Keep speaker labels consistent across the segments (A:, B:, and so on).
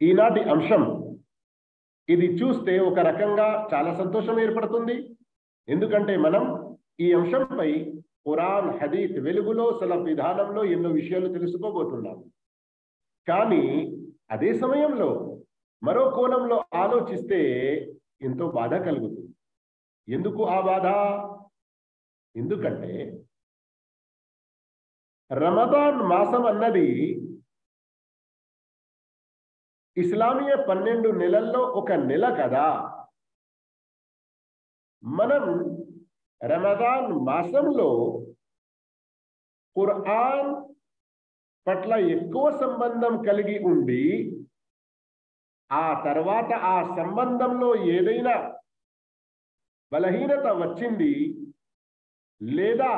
A: ఈనాటి అంశం ఇది చూస్తే ఒక రకంగా చాలా సంతోషం ఏర్పడుతుంది. ఎందుకంటే మనం ఈ అంశంపై ఖురాన్ హదీత్ వెలుగులో సలఫ్ విధానంలో ఎన్నో విషయాలు తెలుసుకోబోతున్నాం. కానీ అదే సమయంలో మరో కోణంలో ఆలోచిస్తే ఎంతో బాధ కలుగుతుంది. ఎందుకు ఆ బాధ? ఎందుకంటే రమదాన్ మాసం అన్నది ఇస్లామీయ 12 నెలల్లో ఒక నెల కదా. మనం రమదాన్ మాసంలో ఖురాన్ పట్ల ఎక్కువ సంబంధం కలిగి ఉండి ఆ తర్వాత ఆ సంబంధంలో ఏదైనా బలహీనత వచ్చింది లేదా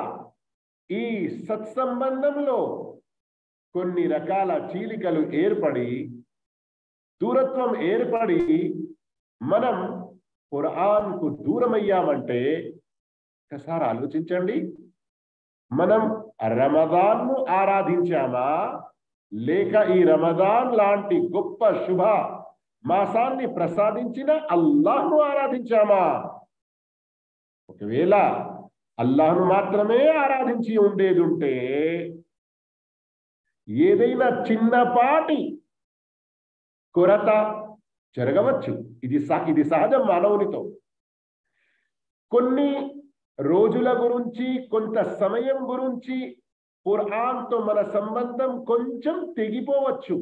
A: ఈ సత్సంబంధంలో కొన్ని రకాల చీలికలు ఏర్పడి దూరత్వం ఏర్పడి మనం ఖురాన్కు దూరమయ్యామంటే ఒకసారి ఆలోచించండి. మనం రమదాన్ను ఆరాధించామా లేక ఈ రమదాన్ లాంటి గొప్ప శుభ మాసాన్ని ప్రసాదించిన అల్లాహ్ను ఆరాధించామా? ఒకవేళ అల్లాహ్ను మాత్రమే ఆరాధించి ఉండేది ఉంటే ఏదైనా చిన్నపాటి కొరత జరగవచ్చు. ఇది సహజం మానవునితో. కొన్ని రోజుల గురించి కొంత సమయం గురించి ఖురాన్తో మన సంబంధం కొంచెం తెగిపోవచ్చు.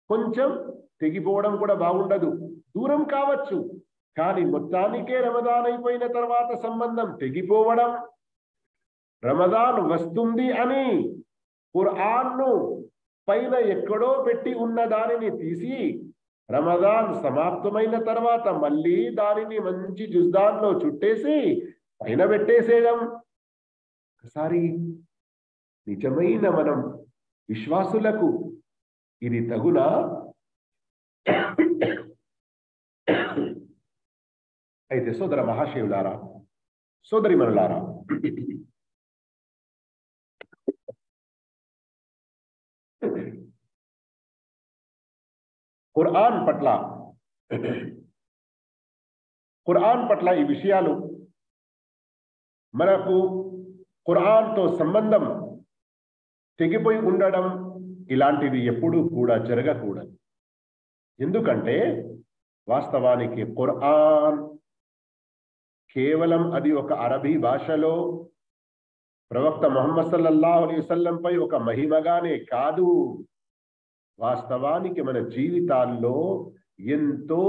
A: కొంచెం తెగిపోవడం కూడా బాగుండదు, దూరం కావచ్చు. కానీ మొత్తానికే రమదాన్ అయిపోయిన తర్వాత సంబంధం తెగిపోవడం, రమదాన్ వస్తుంది అని ఖురాన్ను పైన ఎక్కడో పెట్టి ఉన్న దానిని తీసి రమదాన్ సమాప్తమైన తర్వాత మళ్ళీ దానిని మంచి జుజ్దాన్లో చుట్టేసి పైన పెట్టేసేయడం ఒకసారి నిజమైన మనం విశ్వాసులకు ఇది తగునా? అయితే సోదర మహాశివులారా, సోదరి మనులారా, ఖురాన్ పట్ల ఈ విషయాలు మనకు ఖురాన్తో సంబంధం తెగిపోయి ఉండడం ఇలాంటివి ఎప్పుడూ కూడా జరగకూడదు. ఎందుకంటే వాస్తవానికి ఖురాన్ కేవలం అది ఒక అరబీ భాషలో ప్రవక్త ముహమ్మద్ సల్లల్లాహు అలైహి వసల్లం పై ఒక మహిమగానే కాదు, వాస్తవానికి మన జీవితాల్లో ఎంతో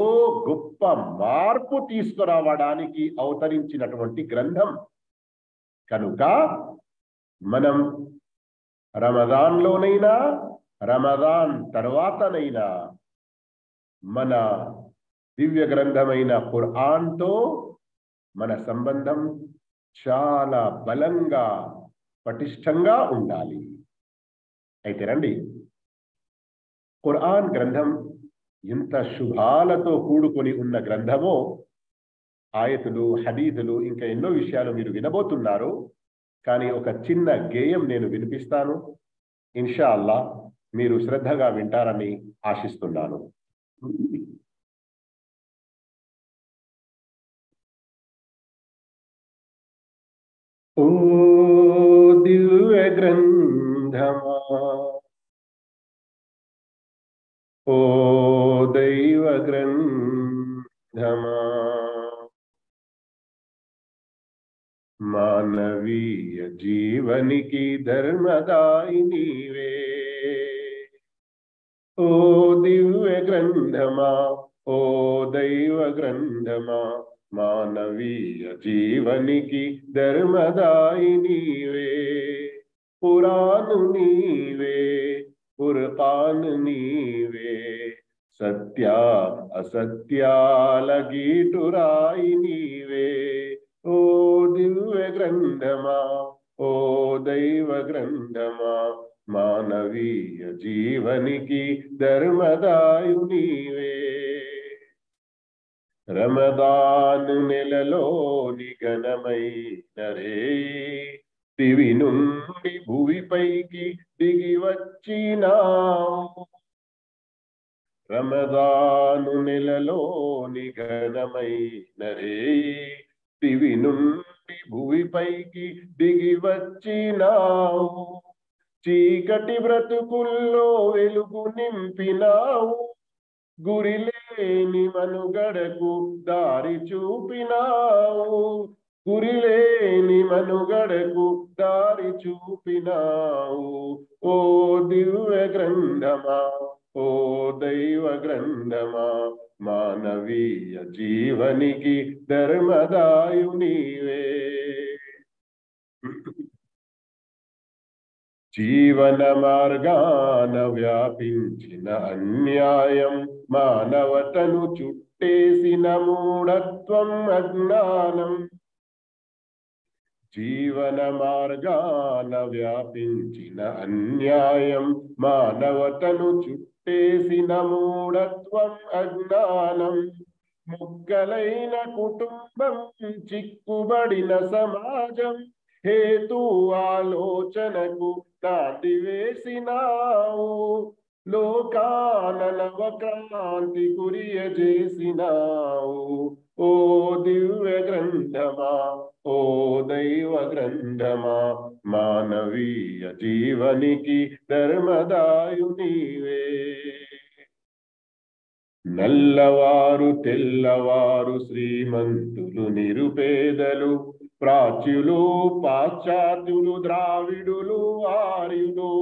A: గొప్ప మార్పు తీసుకురావడానికి అవతరించినటువంటి గ్రంథం. కనుక మనం రమదాన్లోనైనా రమదాన్ తర్వాతనైనా మన దివ్య గ్రంథమైన ఖురాన్తో మన సంబంధం చాలా బలంగా పటిష్టంగా ఉండాలి. అయితే రండి, ఖురాన్ గ్రంథం ఎంత శుభాలతో కూడుకొని ఉన్న గ్రంథమో, ఆయతులు, హదీదులు, ఇంకా ఎన్నో విషయాలు మీరు వినబోతున్నారు. కానీ ఒక చిన్న గేయం నేను వినిపిస్తాను. ఇన్షా అల్లా మీరు శ్రద్ధగా వింటారని ఆశిస్తున్నాను. ఓ దివ్య గ్రంథమా, ఓ దైవ గ్రంథమా, మానవీయ జీవనికి ధర్మదాయి నీవే. ఓ దివ్య గ్రంథమా, ఓ దైవ గ్రంథమా, మానవీయ జీవనికి ధర్మదాయి నీవే. ఖురాను నీవే, ఫుర్ఖాన్ నీవే, సత్య అసత్యాల గీటురాయి నీవే. ఓ దివ్య గ్రంథమా, ఓ దైవ గ్రంథమా, మానవీయ జీవనికి ధర్మదాయు నీవే. రమదాను నెలలోని ఘనమైన రేయి, దివి నుండి భువిపైకి దిగి వచ్చినావు. రమదాను నెలలోని ఘనమైన రేయి దివి నుండి భువిపైకి దిగి వచ్చినావు. చీకటి బ్రతుకుల్లో వెలుగు నింపినావు. గురిలేని మనుగడకు దారి చూపినావు. గురిలేని మనుగడకు దారి చూపినావు. ఓ దివ్య గ్రంథమా, ఓ దైవ గ్రంథమా, మానవీయ జీవనికి ధర్మదాయు నీవే. జీవన మార్గాన వ్యాపించిన అన్యాయం, మానవతను చుట్టేసిన మూఢత్వం అజ్ఞానం. జీవన మార్గాన వ్యాపించిన అన్యాయం, మానవతను చుట్టేసిన మూఢత్వం అజ్ఞానం. ముక్కలైన కుటుంబం, చిక్కుబడిన సమాజం, హేతు ఆలోచనకు నాంది వేసినావు. లోకాన నవక్రాంతి కురియజేసినావు. ఓ దివ్య గ్రంథమా, ఓ దైవ గ్రంథమా, మానవీయ జీవనికి ధర్మదాయు నీవే. నల్లవారు తెల్లవారు, శ్రీమంతులు నిరుపేదలు, ప్రాచ్యులు పాశ్చాత్యులు, ద్రావిడులు ఆర్యులు.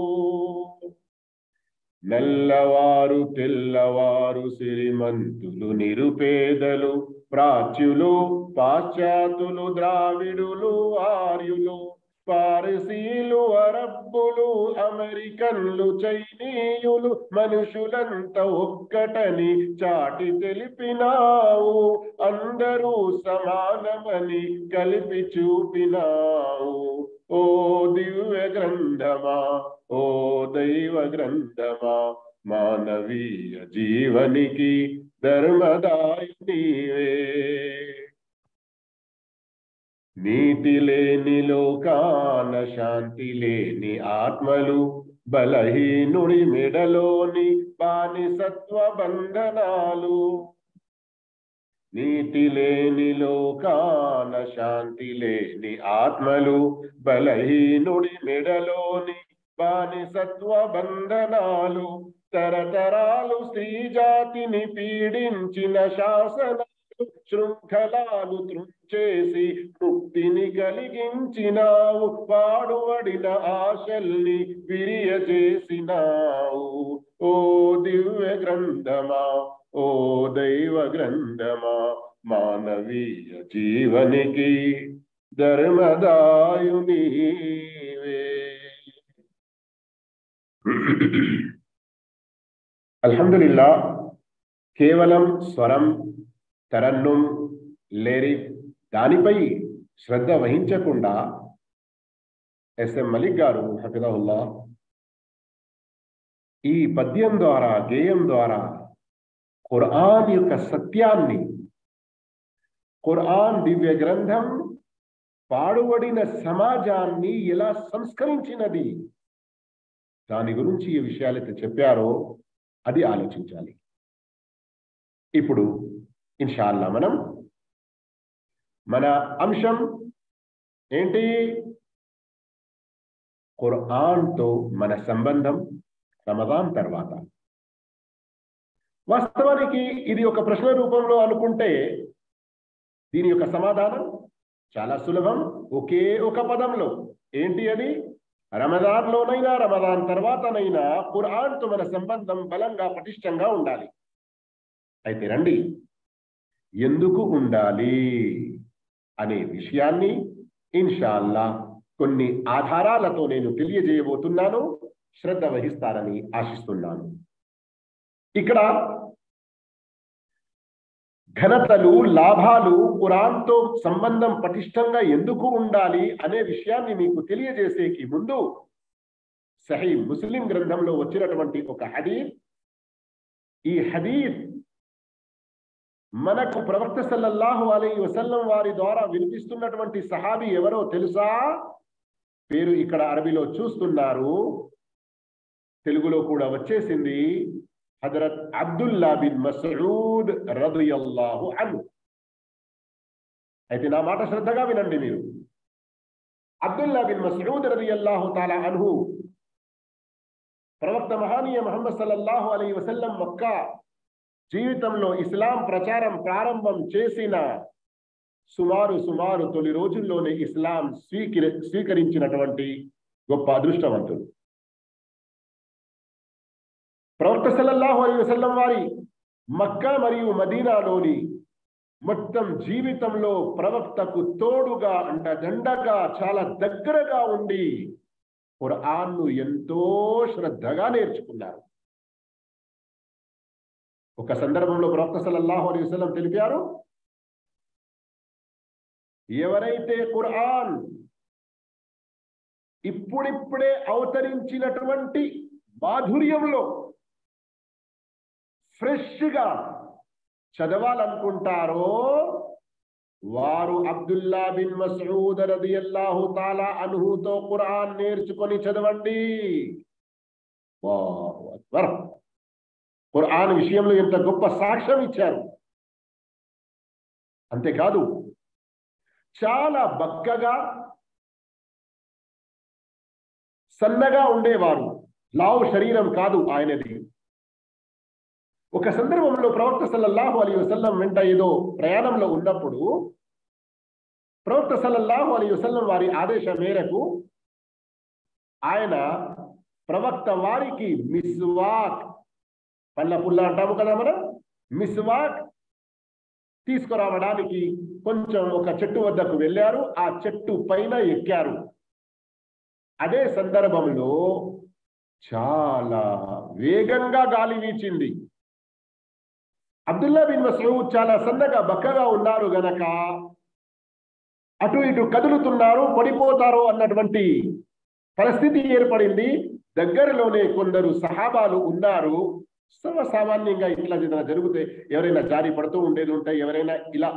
A: నల్లవారు తెల్లవారు, శ్రీమంతులు నిరుపేదలు, ప్రాచ్యులు పాశ్చాత్యులు, ద్రావిడులు ఆర్యులు. పారసీలు అరబ్బులు, అమెరికన్లు చైనీయులు, మనుషులంతా ఒక్కటని చాటి తెలిపినావు. అందరూ సమానమని కలిపి చూపినావు. ఓ దివ్య గ్రంథమా, ఓ దైవ గ్రంథమా, మానవీయ జీవనికి ధర్మదాయు నీవే. నీతి లేని లోకాన శాంతి లేని ఆత్మలు, బలహీనుడి మెడలోని బానిసత్వ బంధనాలు. నీతి లేని లోకాన శాంతి లేని ఆత్మలు, బలహీనుడి మెడలోని బానిసత్వ బంధనాలు. తరతరాలు స్త్రీ జాతిని పీడించిన శాసనాలు, శృంఖలాలు త్రుంచేసి ముక్తిని కలిగించినావు. పాడుబడిన ఆశల్ని విరియజేసినావు. ఓ దివ్య గ్రంథమా, ఓ దైవ గ్రంథమా, మానవీయ జీవనికి ధర్మదాయు నీవే. అల్హమ్దులిల్లా, కేవలం స్వరం, తరన్నుం, లిరిక్ దానిపై శ్రద్ధ వహించకుండా ఎస్ఎం మలిక్ గారు హఫిదహుల్లా ఈ పద్యం ద్వారా, గేయం ద్వారా ఖురాన్ యొక్క సత్యాన్ని, ఖురాన్ దివ్య గ్రంథం పాడుబడిన సమాజాన్ని ఎలా సంస్కరించినది, దాని గురించి ఈ విషయాలైతే చెప్పారో అది ఆలోచించాలి. ఇప్పుడు ఇన్షాల్లా మనం మన అంశం ఏంటి? ఖురాన్తో మన సంబంధం రమదాన్ తర్వాత. వాస్తవానికి ఇది ఒక ప్రశ్న రూపంలో అనుకుంటే దీని యొక్క సమాధానం చాలా సులభం. ఒకే ఒక పదంలో. ఏంటి అది? రమదాన్లోనైనా రమదాన్ తర్వాతనైనా ఖురాన్తో మన సంబంధం బలంగా, పటిష్టంగా ఉండాలి. అయితే రండి, ఎందుకు ఉండాలి అనే విషయాన్ని ఇన్షాల్లా కొన్ని ఆధారాలతో నేను తెలియజేయబోతున్నాను. శ్రద్ధ వహిస్తారని ఆశిస్తున్నాను. ఇక్కడ ఘనతలు, లాభాలు, ఖురాన్తో సంబంధం పటిష్టంగా ఎందుకు ఉండాలి అనే విషయాన్ని మీకు తెలియజేసేకి ముందు సహీ ముస్లిం గ్రంథంలో వచ్చినటువంటి ఒక హదీస్, ఈ హదీస్ మనకు ప్రవక్త సల్లల్లాహు అలైహి వసల్లం వారి ద్వారా వినిపిస్తున్నటువంటి సహాబీ ఎవరో తెలుసా? పేరు ఇక్కడ అరబీలో చూస్తున్నారు, తెలుగులో కూడా వచ్చేసింది. హజరత్ అబ్దుల్లా బిన్ మస్ఊద్ రదియల్లాహు అన్హు. అయితే నా మాట శ్రద్ధగా వినండి మీరు. అబ్దుల్లా బిన్ మస్ఊద్ రదియల్లాహు తాలా అన్హు ప్రవక్త మహానీయ ముహమ్మద్ సల్లల్లాహు అలైహి వసల్లం మక్కా జీవితంలో ఇస్లాం ప్రచారం ప్రారంభం చేసిన సుమారు తొలి రోజుల్లోనే ఇస్లాం స్వీకరించినటువంటి గొప్ప అదృష్టవంతుడు. ప్రవక్త సల్లల్లాహు అలైహి వసల్లం వారి మక్కా మరియు మదీనాలోని మొత్తం జీవితంలో ప్రవక్తకు తోడుగా అండదండగా చాలా దగ్గరగా ఉండి ఖురాన్ను ఎంతో శ్రద్ధగా నేర్చుకున్నారు. ఒక సందర్భంలో ప్రవక్త సల్లల్లాహు అలైహి వసల్లం తెలిపారు, ఎవరైతే ఖురాన్ ఇప్పుడిప్పుడే అవతరించినటువంటి మాధుర్యంలో ఫ్రెష్ గా చదవాలనుకుంటారో వారు అబ్దుల్లా బిన్ మస్ఊద్ రదియల్లాహు తాలా అన్హుతో ఖురాన్ నేర్చుకొని చదవండి. అల్లాహు అక్బర్. ఖురాన్ విషయంలో ఎంత గొప్ప సాక్ష్యం ఇచ్చారు. అంతేకాదు, చాలా బక్కగా సన్నగా ఉండేవారు, లావు శరీరం కాదు ఆయనది. ఒక సందర్భంలో ప్రవక్త సల్లల్లాహు అలైహి వసల్లం వెంట ఏదో ప్రయాణంలో ఉన్నప్పుడు ప్రవక్త సల్లల్లాహు అలైహి వసల్లం వారి ఆదేశం మేరకు ఆయన ప్రవక్త వారికి మిస్వాక్, పళ్ళ పుల్ల అంటాము కదా మనం, మిస్వాక్ తీసుకురావడానికి కొంచెం ఒక చెట్టు వద్దకు వెళ్ళారు. ఆ చెట్టు పైన ఎక్కారు. అదే సందర్భంలో చాలా వేగంగా గాలి వీచింది. అబ్దుల్లా బిన్ మస్ఊద్ చాలా సన్నగా బక్కగా ఉన్నారు గనక అటు ఇటు కదులుతున్నారు, పడిపోతారు అన్నటువంటి పరిస్థితి ఏర్పడింది. దగ్గరలోనే కొందరు సహాబాలు ఉన్నారు. సర్వసామాన్యంగా ఇట్లా జరిగితే ఎవరైనా జారి పడుతూ ఉండేది ఉంటే, ఎవరైనా ఇలా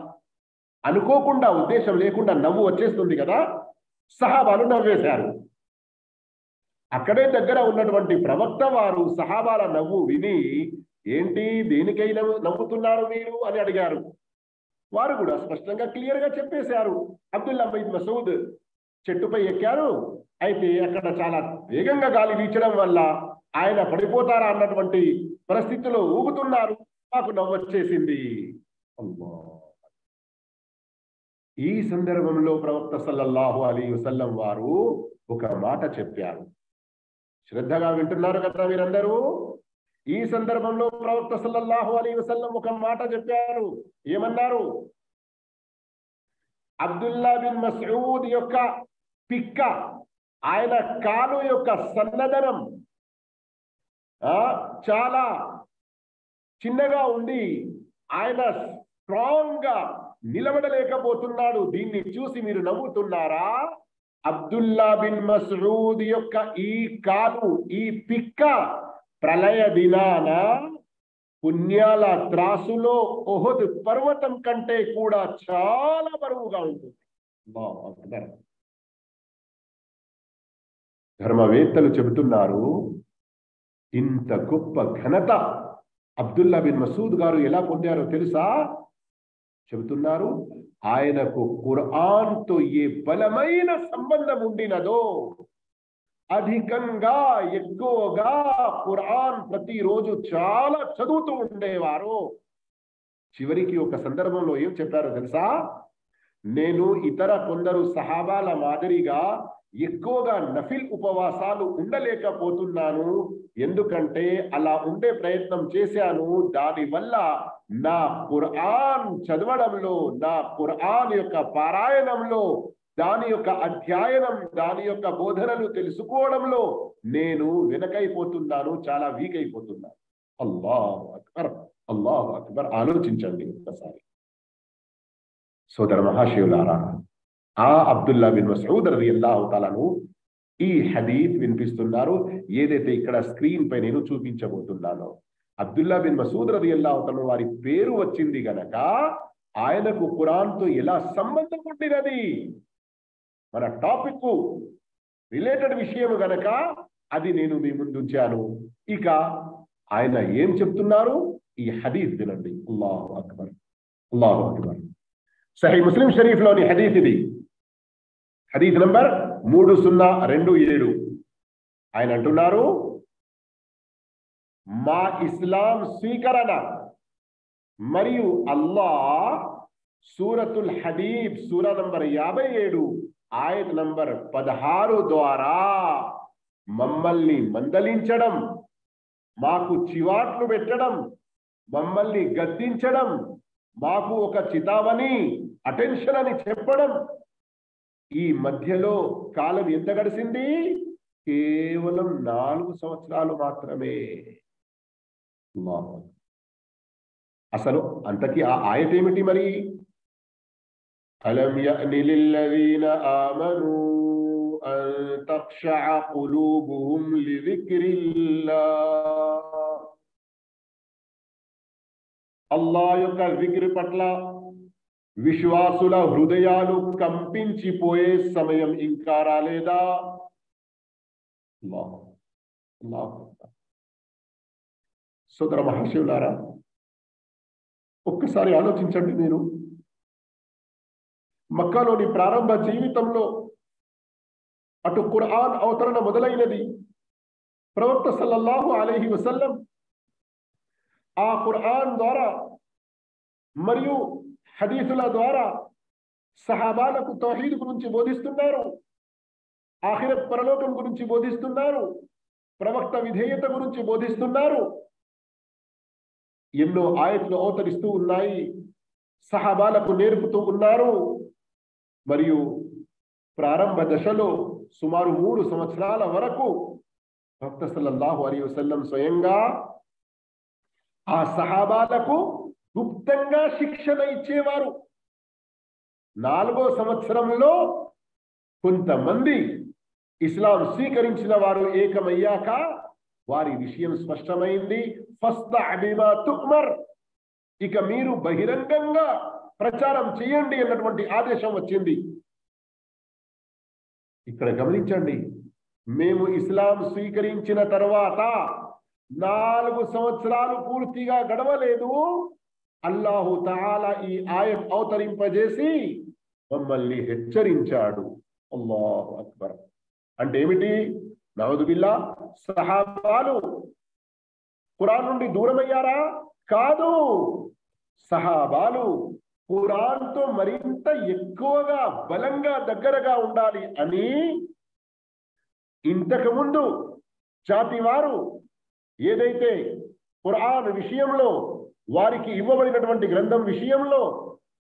A: అనుకోకుండా ఉద్దేశం లేకుండా నవ్వు వచ్చేస్తుంది కదా, సహాబాలు నవ్వేశారు. అక్కడే దగ్గర ఉన్నటువంటి ప్రవక్త వారు సహాబాల నవ్వు విని, ఏంటి దేనికైనా నవ్వుతున్నారు మీరు అని అడిగారు. వారు కూడా స్పష్టంగా క్లియర్ గా చెప్పేశారు, అబ్దుల్లా బిన్ మస్ఊద్ చెట్టుపై ఎక్కారు, అయితే అక్కడ చాలా వేగంగా గాలి వీచడం వల్ల ఆయన పడిపోతారా అన్నటువంటి పరిస్థితిలో ఊగుతున్నారు, మాకు నవ్వొచ్చేసింది. ఈ సందర్భంలో ప్రవక్త సల్లల్లాహు అలైహి వసల్లం వారు ఒక మాట చెప్పారు. శ్రద్ధగా వింటున్నారు కదా మీరందరూ? ఈ సందర్భంలో ప్రవక్త సల్లల్లాహు అలైహి వసల్లం ఒక మాట చెప్పారు. ఏమన్నారు? అబ్దుల్లా బిన్ మస్ఊద్ యొక్క పిక్క, ఆయన కాలు యొక్క సన్నదనం చాలా చిన్నగా ఉంది, ఆయన స్ట్రాంగ్ గా నిలబడలేకపోతున్నాడు. దీన్ని చూసి మీరు నవ్వుతున్నారా? అబ్దుల్లా బిన్ మస్ఊద్ యొక్క ఈ కాలు, ఈ పిక్క ప్రళయ దినాన పుణ్యాల త్రాసులో ఉహుద్ పర్వతం కంటే కూడా చాలా బరువుగా ఉంటుంది. ధర్మవేత్తలు చెబుతున్నారు, ఇంత గొప్ప ఘనత అబ్దుల్లా బిన్ మస్ఊద్ గారు ఎలా పొందారో తెలుసా? చెబుతున్నారు, ఆయనకు ఖురాన్తో ఏ బలమైన సంబంధం ఉండినదో, అధికంగా ఎక్కువగా ఖురాన్ ప్రతిరోజు చాలా చదువుతూ ఉండేవారు. చివరికి ఒక సందర్భంలో ఏం చెప్పారో తెలుసా? నేను ఇతర కొందరు సహాబాల మాదిరిగా ఎక్కువగా నఫిల్ ఉపవాసాలు ఉండలేకపోతున్నాను, ఎందుకంటే అలా ఉండే ప్రయత్నం చేశాను, దానివల్ల నా ఖురాన్ చదవడంలో, నా ఖురాన్ యొక్క పారాయణంలో, దాని యొక్క అధ్యయనం, దాని యొక్క బోధనలు తెలుసుకోవడంలో నేను వెనకైపోతున్నాను, చాలా వీక్ అయిపోతున్నాను. అల్లాహు అక్బర్, అల్లాహు అక్బర్. ఆలోచించండి ఒక్కసారి సోదర మహాశివులారా. ఆ అబ్దుల్లా బిన్ మస్ఊద్ రలియల్లాహు తాలాను ఈ హదీత్ వినిపిస్తున్నారు, ఏదైతే ఇక్కడ స్క్రీన్ పై నేను చూపించబోతున్నానో. అబ్దుల్లా బిన్ మస్ఊద్ రలియల్లాహు తాలా వారి పేరు వచ్చింది గనక ఆయనకు ఖురాన్తో ఎలా సంబంధం ఉండినది, మన టాపిక్ రిలేటెడ్ విషయం గనక అది నేను మీ ముందు ఉంచాను. ఇక ఆయన ఏం చెప్తున్నారు ఈ హదీస్ వినండి. అల్లాహు అక్బర్, అల్లాహు అక్బర్. సహీహ్ ముస్లిం షరీఫ్ లోని హదీస్ ఇది, హదీస్ నంబర్ 3027. ఆయన అంటున్నారు, మా ఇస్లాం స్వీకరణ మరియు అల్లాహ్ సూరతుల్ హదీద్ సూర నంబర్ 57 ఆయత్ నంబర్ 16 ద్వారా మమ్మల్ని మందలించడం, మాకు చివాట్లు పెట్టడం, మమ్మల్ని గద్దించడం, మాకు ఒక చితావని అటెన్షన్ అని చెప్పడం, ఈ మధ్యలో కాలం ఎంత గడిచింది? కేవలం 4 సంవత్సరాలు మాత్రమే. అసలు అంతకీ ఆ ఆయత్ ఏమిటి మరి? అలం యఅని లిల్లజీన ఆమనూ అన్ తఖ్షఅ ఖులూబుహుం లిజిక్రిల్లాహ్. అల్లాహ్ యొక్క జిక్ర్ పట్ల విశ్వాసుల హృదయాలు కంపించిపోయే సమయం ఇంకా రాలేదా? సోదర మహాశివులారా, ఒక్కసారి ఆలోచించండి. మీరు మక్కాలోని ప్రారంభ జీవితంలో అటు ఖురాన్ అవతరణ మొదలైనది. ప్రవక్త సల్లల్లాహు అలైహి వసల్లం ఆ ఖురాన్ ద్వారా మరియు హదీసుల ద్వారా సహాబాలకు తౌహీద్ గురించి బోధిస్తున్నారు, ఆఖిరత్ పరలోకం గురించి బోధిస్తున్నారు, ప్రవక్త విధేయత గురించి బోధిస్తున్నారు. ఎన్నో ఆయతులు అవతరిస్తూ ఉన్నాయి, సహాబాలకు నేర్పుతూ ఉన్నారు. మరియు ప్రారంభ దశలో సుమారు 3 సంవత్సరాల వరకు ప్రవక్త సల్లల్లాహు అలైహి వసల్లం స్వయంగా ఆ సహాబాలకు గుప్తంగా శిక్షణ ఇచ్చేవారు. 4వ సంవత్సరంలో కొంతమంది ఇస్లాం స్వీకరించిన వారు ఏకమయ్యాక వారి విషయం స్పష్టమైంది. ఫస్తఅ బిమా తుమర్, ఇక మీరు బహిరంగంగా ప్రచారం చేయండి అన్నటువంటి ఆదేశం వచ్చింది. ఇక్కడ గమనించండి, మేము ఇస్లాం స్వీకరించిన తర్వాత 4 సంవత్సరాలు పూర్తిగా గడవలేదు, అల్లాహు తఆలా ఈ ఆయత్ అవతరింపజేసి మమ్మల్ని హెచ్చరించాడు. అల్లాహు అక్బర్. అంటే ఏమిటి? నౌదుబిల్లా, సహాబాలు ఖురాన్ నుండి దూరమయ్యారా? కాదు, సహాబాలు ఖురాన్తో మరింత ఎక్కువగా బలంగా దగ్గరగా ఉండాలి అని ఇంతకుముందు జాతి వారు ఏదైతే ఖురాన్ విషయంలో వారికి ఇవ్వబడినటువంటి గ్రంథం విషయంలో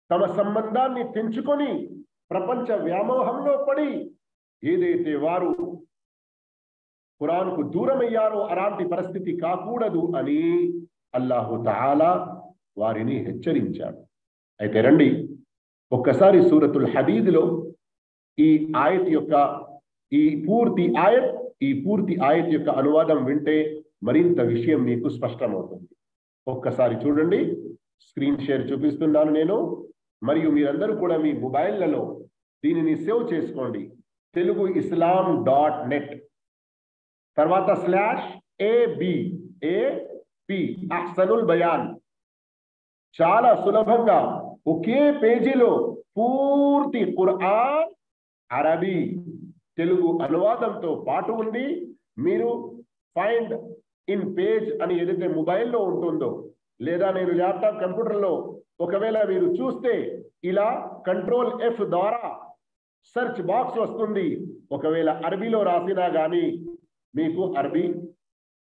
A: తమ సంబంధాన్ని తెంచుకొని ప్రపంచ వ్యామోహంలో పడి ఏదైతే వారు ఖురాన్కు దూరమయ్యారో అలాంటి పరిస్థితి కాకూడదు అని అల్లాహు తఆలా వారిని హెచ్చరించాడు. అయితే రండి, ఒక్కసారి సూరతుల్ హదీద్లో ఈ ఆయత్ యొక్క ఈ పూర్తి ఆయత్ యొక్క అనువాదం వింటే మరింత విషయం మీకు స్పష్టమవుతుంది. ఒక్కసారి చూడండి, స్క్రీన్ షేర్ చూపిస్తున్నాను నేను, మరియు మీరందరూ కూడా మీ మొబైల్లలో దీనిని సేవ్ చేసుకోండి. teluguislam.net తర్వాత /AB అహ్సనుల్ బయాన్. చాలా సులభంగా ఒకే పేజీలో పూర్తి ఖురాన్ అరబీ తెలుగు అనువాదంతో పాటు ఉంది. మీరు ఫైండ్ ఇన్ పేజ్ అని ఏదైతే మొబైల్లో ఉంటుందో, లేదా నేను ల్యాప్టాప్ కంప్యూటర్లో ఒకవేళ మీరు చూస్తే ఇలా కంట్రోల్ F ద్వారా సెర్చ్ బాక్స్ వస్తుంది. ఒకవేళ అరబీలో రాసినా గానీ మీకు అరబీ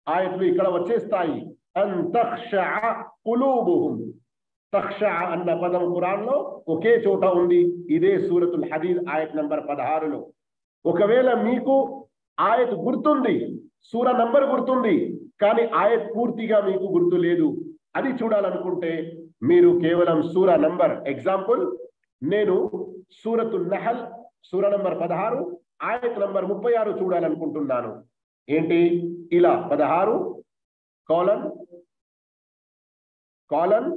A: ఆయతులు ఇక్కడ వచ్చేస్తాయి. అన్ తఖ్షఅ ఖులూబుహుం, తఖ్షఅ అన్న పదం ఖురాన్లో ఒకే చోట ఉంది, ఇదే సూరతుల్ హదీద్ ఆయత్ నంబర్ 16లో. ఒకవేళ మీకు ఆయత్ గుర్తుంది, సూర నంబర్ గుర్తుంది, కానీ ఆయత్ పూర్తిగా మీకు గుర్తు లేదు, అది చూడాలనుకుంటే మీరు కేవలం సూర నంబర్, ఎగ్జాంపుల్ నేను సూరతున్ నహల్ సూర నంబర్ 16 ఆయత్ నంబర్ 36 చూడాలనుకుంటున్నాను. ఏంటి? ఇలా 16 కోలన్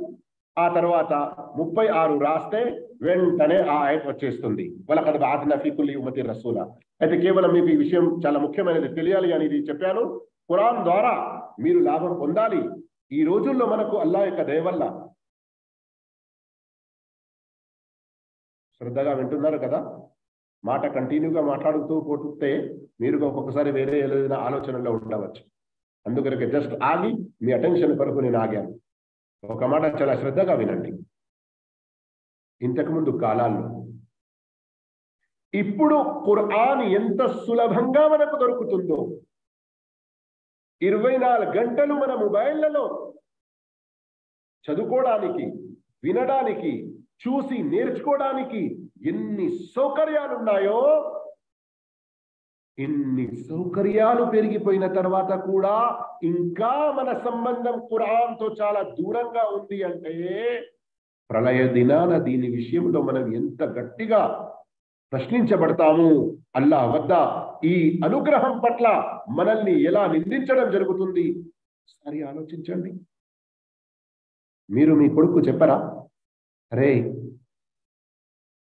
A: ఆ తర్వాత 36 రాస్తే వెంటనే ఆ ఆయత్ వచ్చేస్తుంది. వలకద్ బఅత్నా ఫీ కుల్లి ఉమ్మతిన్ రసూలా. అయితే కేవలం మీకు ఈ విషయం చాలా ముఖ్యమైనది తెలియాలి అని ఇది చెప్పాను. ఖురాన్ ద్వారా మీరు లాభం పొందాలి. ఈ రోజుల్లో మనకు అల్లాహ్ యొక్క దయ వల్ల, శ్రద్ధగా వింటున్నారు కదా, మాట కంటిన్యూగా మాట్లాడుతూ పోతే మీరు ఒక్కొక్కసారి వేరే ఏదైనా ఆలోచనలో ఉండవచ్చు. అందుకనే జస్ట్ ఆగి మీ అటెన్షన్ కొరకు నేను ఆగాను. ఒక మాట చాలా శ్రద్ధగా వినండి. ఇంతకుముందు కాలాల్లో ఇప్పుడు ఖురాన్ ఎంత సులభంగా మనకు దొరుకుతుందో, 24 గంటలు మన మొబైళ్లలో చదువుకోవడానికి, వినడానికి, చూసి నేర్చుకోవడానికి ఎన్ని సౌకర్యాలున్నాయో, ఇన్ని సౌకర్యాలు పెరిగిపోయిన తర్వాత కూడా ఇంకా మన సంబంధం ఖురాన్తో చాలా దూరంగా ఉంది అంటే ప్రళయ దినాన దీని విషయంలో మనం ఎంత గట్టిగా ప్రశ్నించబడతాము. అల్లాహ్ వద్ద ఈ అనుగ్రహం పట్ల మనల్ని ఎలా నిందించడం జరుగుతుంది ఒకసారి ఆలోచించండి. మీరు మీ కొడుకు చెప్పరా, అరే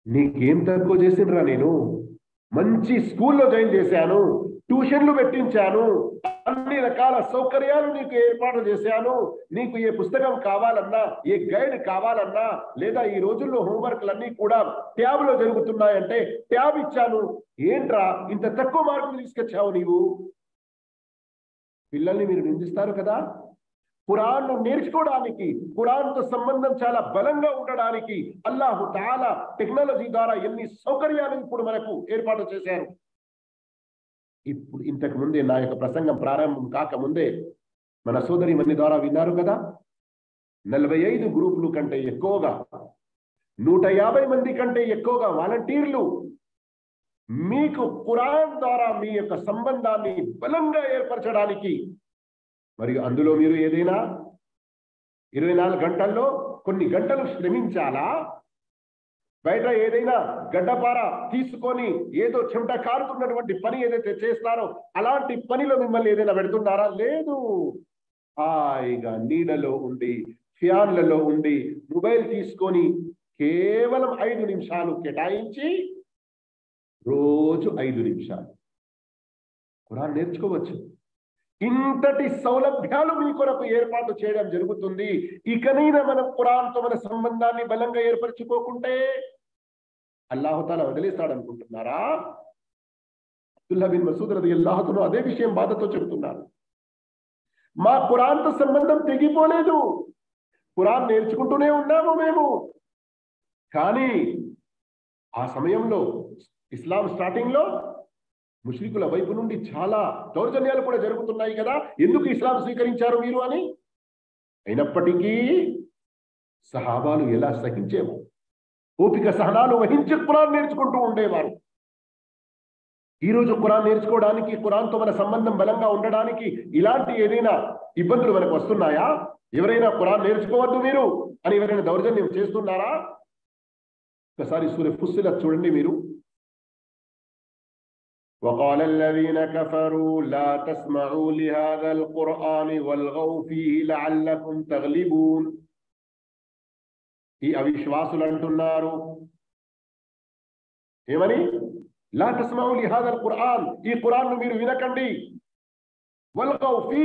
A: నీకేం తక్కువ చేసిండ్రా, నేను మంచి స్కూల్లో జాయిన్ చేశాను, ట్యూషన్లు పెట్టించాను, అన్ని రకాల సౌకర్యాలు నీకు ఏర్పాటు చేశాను, నీకు ఏ పుస్తకం కావాలన్నా, ఏ గైడ్ కావాలన్నా, లేదా ఈ రోజుల్లో హోంవర్క్లన్నీ కూడా ట్యాబ్ లో జరుగుతున్నాయంటే ట్యాబ్ ఇచ్చాను, ఏంట్రా ఇంత తక్కువ మార్కులు తీసుకొచ్చావు నీవు? పిల్లల్ని మీరు నిందిస్తారు కదా. ఖురాన్ను నేర్చుకోవడానికి, ఖురాన్తో సంబంధం చాలా బలంగా ఉండడానికి అల్లాహు తఆలా టెక్నాలజీ ద్వారా ఎన్ని సౌకర్యాలు ఇప్పుడు మనకు ఏర్పాటు చేశారు. ఇప్పుడు ఇంతకు ముందే నా యొక్క ప్రసంగం ప్రారంభం కాకముందే మన సోదరి మన్ని ద్వారా విన్నారు కదా, 45 గ్రూపులు కంటే ఎక్కువగా, 150 మంది కంటే ఎక్కువగా వాలంటీర్లు మీకు ఖురాన్ ద్వారా మీ యొక్క సంబంధాన్ని బలంగా ఏర్పరచడానికి, మరియు అందులో మీరు ఏదైనా 24 గంటల్లో కొన్ని గంటలు శ్రమించాలా? బయట ఏదైనా గడ్డపార తీసుకొని ఏదో చెమట కారుతున్నటువంటి పని ఏదైతే చేస్తారో అలాంటి పనిలో మిమ్మల్ని ఏదైనా పెడుతున్నారా? లేదు. హాయిగా నీడలో ఉండి, ఫ్యాన్లలో ఉండి, మొబైల్ తీసుకొని కేవలం 5 నిమిషాలు కేటాయించి రోజు 5 నిమిషాలు ఖురాన్ నేర్చుకోవచ్చు. ఇంతటి సౌలభ్యాలు మీ కొరకు ఏర్పాటు చేయడం జరుగుతుంది. ఇకనైనా మనం ఖురాన్తో మన సంబంధాన్ని బలంగా ఏర్పరచుకోకుంటే అల్లాహు తఆలా వదిలేస్తాడు అనుకుంటున్నారా? అబ్దుల్లా బిన్ మసూద్ రదియల్లాహు అన్హు అదే విషయం బాధతో చెబుతున్నారు. మా ఖురాన్తో సంబంధం తెగిపోలేదు, ఖురాన్ నేర్చుకుంటూనే ఉన్నాము మేము. కానీ ఆ సమయంలో ఇస్లాం స్టార్టింగ్ లో ముష్రికుల వైపు నుండి చాలా దౌర్జన్యాలు కూడా జరుగుతున్నాయి కదా, ఎందుకు ఇస్లాం స్వీకరించారు మీరు అని. అయినప్పటికీ సహాబాలు ఎలా సహించేవారు, ఓపిక సహనాలు వహించి ఖురాన్ నేర్చుకుంటూ ఉండేవారు. ఈరోజు ఖురాన్ నేర్చుకోవడానికి, ఖురాన్తో మన సంబంధం బలంగా ఉండడానికి ఇలాంటి ఏదైనా ఇబ్బందులు మనకు వస్తున్నాయా? ఎవరైనా ఖురాన్ నేర్చుకోవద్దు మీరు అని ఎవరైనా దౌర్జన్యం చేస్తున్నారా? ఒకసారి సూర ఫుస్సిలత్ చూడండి మీరు. وقال الذين كفروا لا تسمعوا لهذا القرآن والغوا فيه لعلكم تغلبون. ఈ అవిశ్వాసులు అంటున్నారు ఏమని? లా తస్మౌ లిహాదా అల్ఖుర్ఆన్, ఈ ఖురాన్ను మీరు వినకండి. వల్గౌ ఫీ,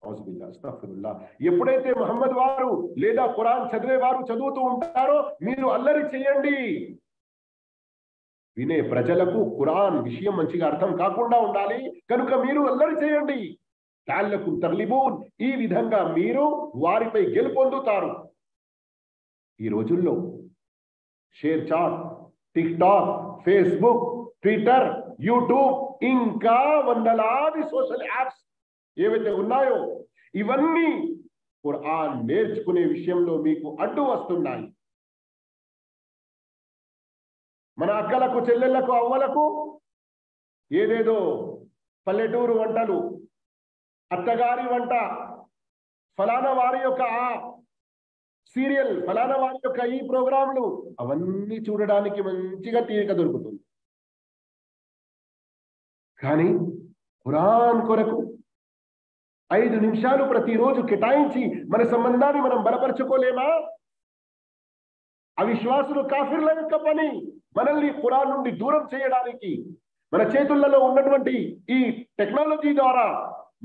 A: ఔజుబిల్లాహ్, అస్తగ్ఫిరుల్లాహ్. ఎప్పుడైతే ముహమ్మద్ వారు లేదా ఖురాన్ చదివే వారు చదువుతూ ఉంటారో మీరు అల్లరి చేయండి. వినే ప్రజలకు ఖురాన్ విషయం మంచిగా అర్థం కాకుండా ఉండాలి కనుక మీరు అల్లరి చేయండి. లఅల్లకుం తగ్లిబూన్, ఈ విధంగా మీరు వారిపై గెలుపొందుతారు. ఈ రోజుల్లో ShareChat, TikTok, Facebook, Twitter, YouTube, ఇంకా వందలాది సోషల్ యాప్స్ ఏవైతే ఉన్నాయో ఇవన్నీ ఖురాన్ నేర్చుకునే విషయంలో మీకు అడ్డు వస్తున్నాయి. మన అక్కలకు, చెల్లెళ్లకు, అవ్వలకు ఏదేదో పల్లెటూరు వంటలు, అత్తగారి వంట, ఫలానా వారి యొక్క ఆ సీరియల్, ఫలానా వారి యొక్క ఈ ప్రోగ్రాంలు, అవన్నీ చూడడానికి మంచిగా తీరిక దొరుకుతుంది. కానీ ఖురాన్ కొరకు 5 నిమిషాలు ప్రతిరోజు కేటాయించి మన సంబంధాన్ని మనం బలపరచుకోలేమా? అవిశ్వాసులు, కాఫిర్ల యొక్క పని మనల్ని ఖురాన్ నుండి దూరం చేయడానికి, మన చేతులలో ఉన్నటువంటి ఈ టెక్నాలజీ ద్వారా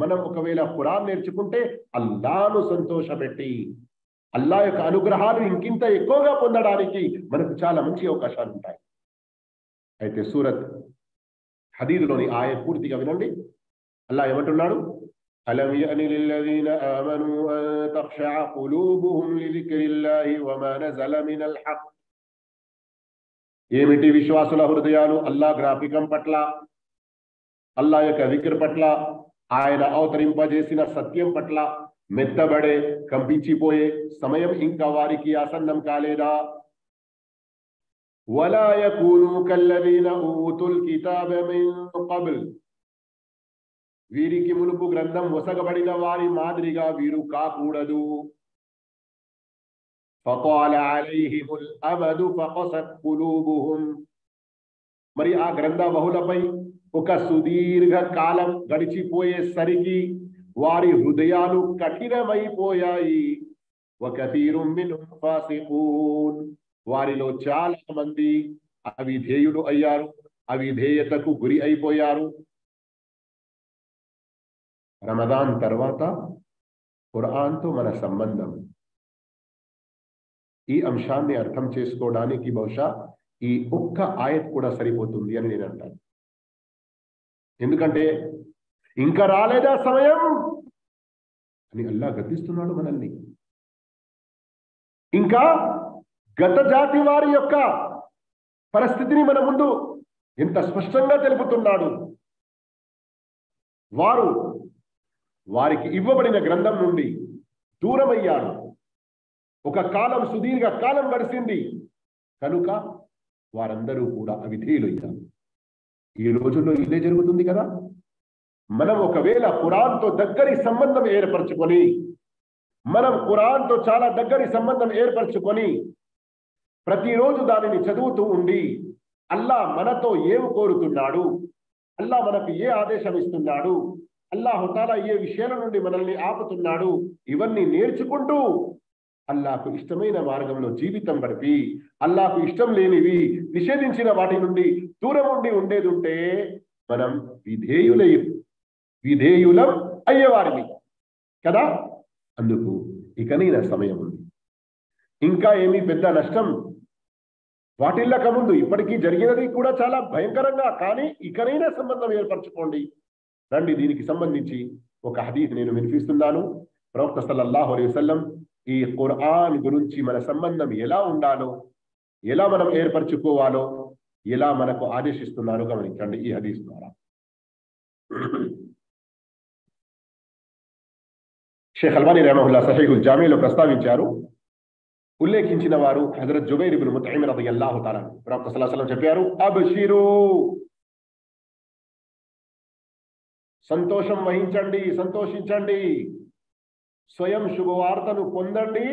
A: మనం ఒకవేళ ఖురాన్ నేర్చుకుంటే అల్లాహ్ను సంతోషపెట్టి అల్లాహ్ యొక్క అనుగ్రహాలు ఇంకింత ఎక్కువగా పొందడానికి మనకు చాలా మంచి అవకాశాలు ఉంటాయి. అయితే సూరత్ హదీదులోని ఆయత్ పూర్తిగా వినండి. అల్లాహ్ ఏమంటున్నాడు? అలం యఅని లిల్లదీన ఆమనూ అన్ తఖ్షఅ ఖులూబుహుం లిజిక్రిల్లాహి వమా నజల మినల్ హక్. ఏమిటి విశ్వాసుల హృదయాలు అల్లాహ్ జ్ఞాపకం పట్ల, అల్లాహ్ యొక్క జిక్ర్ పట్ల, ఆయన అవతరింపజేసిన సత్యం పట్ల మెత్తబడే, కంపించిపోయే సమయం ఇంకా వారికి ఆసన్నం కాలేదా? వలా యకూను కల్లదీన ఊతుల్ కితాబ మిన్ కబ్ల్. వీరికి మునుపు గ్రంథం వసగబడిన వారి మాదిరిగా వీరు కాకూడదు. ఫతాల అలైహిముల్ అమదు ఫకసత్ ఖులూబుహుం. మరి ఆ గ్రంథ బహులపై ఒక సుదీర్ఘ కాలం గడిచిపోయేసరికి వారి హృదయాలు కఠినమైపోయాయి. వకతీరుం మిన్హుం ఫాసిఖూన్. వారిలో చాలా మంది అవిధేయులు అయ్యారు, అవిధేయతకు గురి అయిపోయారు. రమదాన్ తర్వాత ఖురాన్తో మన సంబంధం, ఈ అంశాన్ని అర్థం చేసుకోవడానికి బహుశా ఈ ఒక్క ఆయత్ కూడా సరిపోతుంది అని నేను అంటాను. ఎందుకంటే ఇంకా రాలేదా సమయం అని అల్లాహ్ గద్దిస్తున్నాడు మనల్ని. ఇంకా గత జాతి వారి యొక్క పరిస్థితిని మన ముందు ఎంత స్పష్టంగా తెలుపుతున్నాడు. వారికి ఇవ్వబడిన గ్రంథం నుండి దూరమయ్యారు. ఒక కాలం, సుదీర్ఘ కాలం గడిచింది కనుక వారందరూ కూడా అవిధేయులయ్యారు. ఈ రోజుల్లో ఇదే జరుగుతుంది కదా. మనం ఒకవేళ ఖురాన్తో దగ్గరి సంబంధం ఏర్పరచుకొని, మనం ఖురాన్తో చాలా దగ్గరి సంబంధం ఏర్పరచుకొని ప్రతిరోజు దానిని చదువుతూ ఉండి అల్లాహ్ మనతో ఏం కోరుతున్నాడు, అల్లాహ్ మనకు ఏ ఆదేశం ఇస్తున్నాడు, అల్లాహు తాలా ఏ విషయాల నుండి మనల్ని ఆపుతున్నాడు, ఇవన్నీ నేర్చుకుంటూ అల్లాహకు ఇష్టమైన మార్గంలో జీవితం గడిపి అల్లాహకు ఇష్టం లేనివి, నిషేధించిన వాటి నుండి దూరం ఉండి ఉండేది ఉంటే మనం విధేయులం అయ్యేవారిని కదా. అందుకు ఇకనైనా సమయం ఉంది. ఇంకా ఏమీ పెద్ద నష్టం వాటిల్లక ముందు, ఇప్పటికీ జరిగినది కూడా చాలా భయంకరంగా, కానీ ఇకనైనా సంబంధం ఏర్పరచుకోండి. రండి, దీనికి సంబంధించి ఒక హదీస్ నేను వినిపిస్తున్నాను. ప్రవక్త సల్లల్లాహు అలైహి వసల్లం ఈ ఖురాన్ గురించి మన సంబంధం ఎలా ఉండాలో, ఎలా మనం ఏర్పరచుకోవాలో, ఎలా మనకు ఆదేశిస్తున్నారో గమనించండి ఈ హదీస్ ద్వారా. షేఖ్ అల్బానీ రహమహుల్లాహ్ సహీహుల్ జామీలో ప్రస్తావించారు. ఉల్లేఖించిన వారు హజరత్ జుబైర్ ఇబ్న్ ముతఇమ్ రదియల్లాహు తఆలా. ప్రవక్త సల్లల్లాహు అలైహి వసల్లం చెప్పారు, అబ్షిరు, సంతోషం వహించండి, సంతోషించండి, స్వయం శుభవార్తను పొందండి,